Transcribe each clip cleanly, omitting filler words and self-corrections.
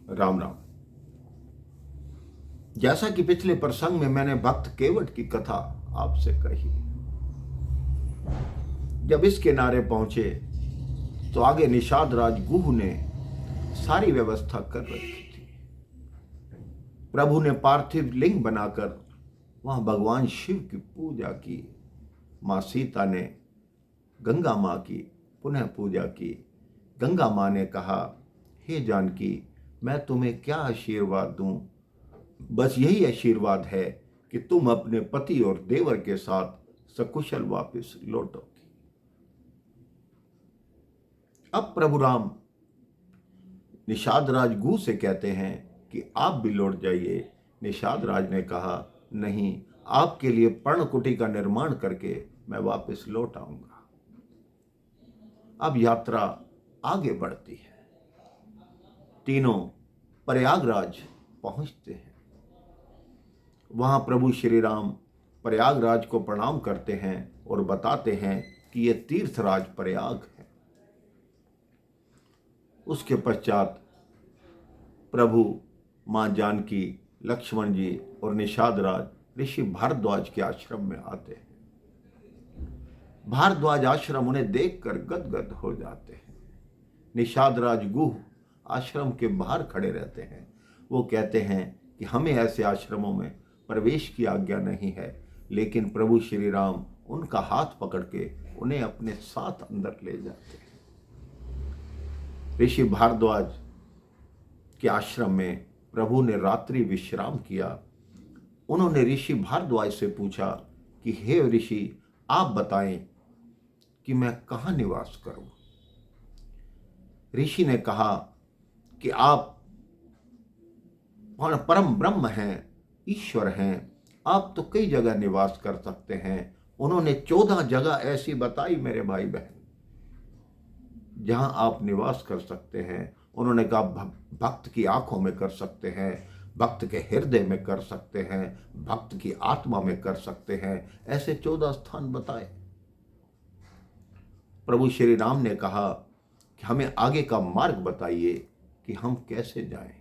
राम राम। जैसा कि पिछले प्रसंग में मैंने भक्त केवट की कथा आपसे कही, जब इस किनारे पहुंचे तो आगे निषाद राज गुह ने सारी व्यवस्था कर रखी थी। प्रभु ने पार्थिव लिंग बनाकर वहां भगवान शिव की पूजा की। मां सीता ने गंगा मां की पुनः पूजा की। गंगा मां ने कहा, हे जानकी, मैं तुम्हें क्या आशीर्वाद दूं? बस यही आशीर्वाद है कि तुम अपने पति और देवर के साथ सकुशल वापस लौटोगे। अब प्रभु राम निषाद राज गुह से कहते हैं कि आप भी लौट जाइए। निषाद राज ने कहा, नहीं, आपके लिए पर्णकुटी का निर्माण करके मैं वापस लौट आऊंगा। अब यात्रा आगे बढ़ती है। तीनों प्रयागराज पहुंचते हैं। वहां प्रभु श्री राम प्रयागराज को प्रणाम करते हैं और बताते हैं कि यह तीर्थराज प्रयाग है। उसके पश्चात प्रभु मां जानकी, लक्ष्मण जी और निषाद राज ऋषि भारद्वाज के आश्रम में आते हैं। भारद्वाज आश्रम उन्हें देखकर गदगद हो जाते हैं। निषाद राज गुह आश्रम के बाहर खड़े रहते हैं। वो कहते हैं कि हमें ऐसे आश्रमों में प्रवेश की आज्ञा नहीं है, लेकिन प्रभु श्री राम उनका हाथ पकड़ के उन्हें अपने साथ अंदर ले जाते हैं। ऋषि भारद्वाज के आश्रम में प्रभु ने रात्रि विश्राम किया। उन्होंने ऋषि भारद्वाज से पूछा कि हे ऋषि, आप बताएं कि मैं कहाँ निवास करूं? ऋषि ने कहा कि आप परम ब्रह्म हैं, ईश्वर हैं, आप तो कई जगह निवास कर सकते हैं। उन्होंने 14 जगह ऐसी बताई मेरे भाई बहन, जहां आप निवास कर सकते हैं। उन्होंने कहा, भक्त की आंखों में कर सकते हैं, भक्त के हृदय में कर सकते हैं, भक्त की आत्मा में कर सकते हैं। ऐसे 14 स्थान बताए। प्रभु श्री राम ने कहा कि हमें आगे का मार्ग बताइए कि हम कैसे जाएं।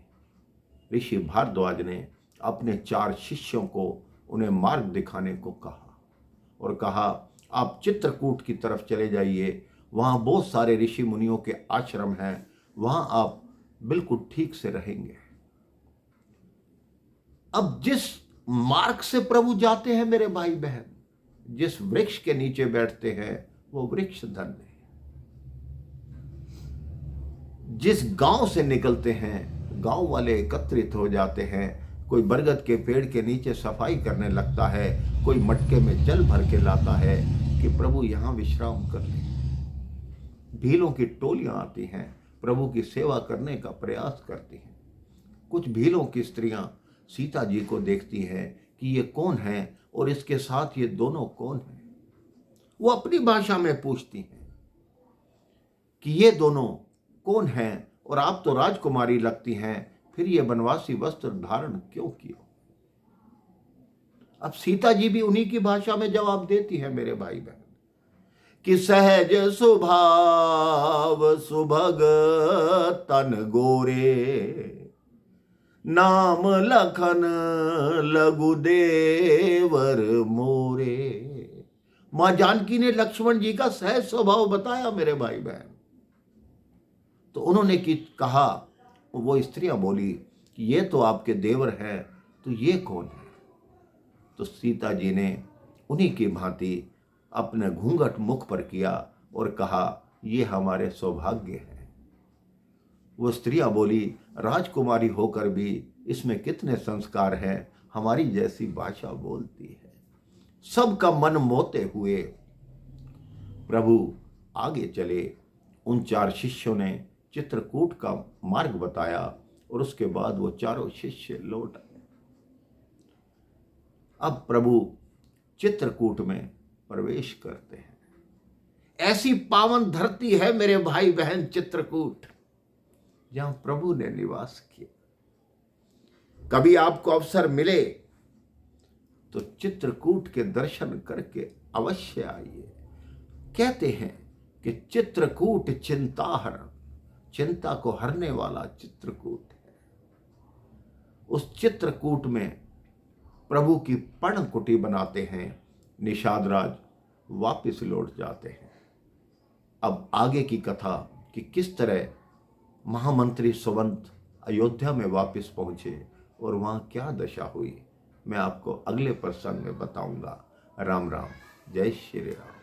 ऋषि भारद्वाज ने अपने 4 शिष्यों को उन्हें मार्ग दिखाने को कहा और कहा, आप चित्रकूट की तरफ चले जाइए, वहां बहुत सारे ऋषि मुनियों के आश्रम हैं, वहां आप बिल्कुल ठीक से रहेंगे। अब जिस मार्ग से प्रभु जाते हैं मेरे भाई बहन, जिस वृक्ष के नीचे बैठते हैं, वो वृक्ष धन्य है। जिस गांव से निकलते हैं, गांव वाले एकत्रित हो जाते हैं। कोई बरगद के पेड़ के नीचे सफाई करने लगता है, कोई मटके में जल भर के लाता है कि प्रभु यहां विश्राम कर लें। भीलों की टोलियां आती हैं, प्रभु की सेवा करने का प्रयास करती हैं। कुछ भीलों की स्त्रियां सीता जी को देखती हैं कि ये कौन है और इसके साथ ये दोनों कौन हैं। वो अपनी भाषा में पूछती हैं कि ये दोनों कौन हैं, और आप तो राजकुमारी लगती हैं, फिर ये बनवासी वस्त्र धारण क्यों किया? अब सीता जी भी उन्हीं की भाषा में जवाब देती है मेरे भाई बहन कि सहज स्वभाव सुभग तन गोरे, नाम लखन लघु देवर मोरे। मां जानकी ने लक्ष्मण जी का सहज स्वभाव बताया मेरे भाई बहन। तो उन्होंने कहा, वो स्त्रियां बोली कि ये तो आपके देवर हैं, तो ये कौन है? तो सीता जी ने उन्हीं की भांति अपने घूंघट मुख पर किया और कहा, ये हमारे सौभाग्य हैं। वो स्त्रियां बोली, राजकुमारी होकर भी इसमें कितने संस्कार हैं, हमारी जैसी भाषा बोलती है। सबका मन मोहते हुए प्रभु आगे चले। उन 4 शिष्यों ने चित्रकूट का मार्ग बताया और उसके बाद वो 4 शिष्य लौट आए। अब प्रभु चित्रकूट में प्रवेश करते हैं। ऐसी पावन धरती है मेरे भाई बहन चित्रकूट, जहां प्रभु ने निवास किया। कभी आपको अवसर मिले तो चित्रकूट के दर्शन करके अवश्य आइए। कहते हैं कि चित्रकूट चिंताहर, चिंता को हरने वाला चित्रकूट है। उस चित्रकूट में प्रभु की पर्णकुटी बनाते हैं। निषाद राज वापस लौट जाते हैं। अब आगे की कथा कि किस तरह महामंत्री सुवंत अयोध्या में वापस पहुंचे और वहां क्या दशा हुई, मैं आपको अगले प्रसंग में बताऊंगा। राम राम, जय श्री राम।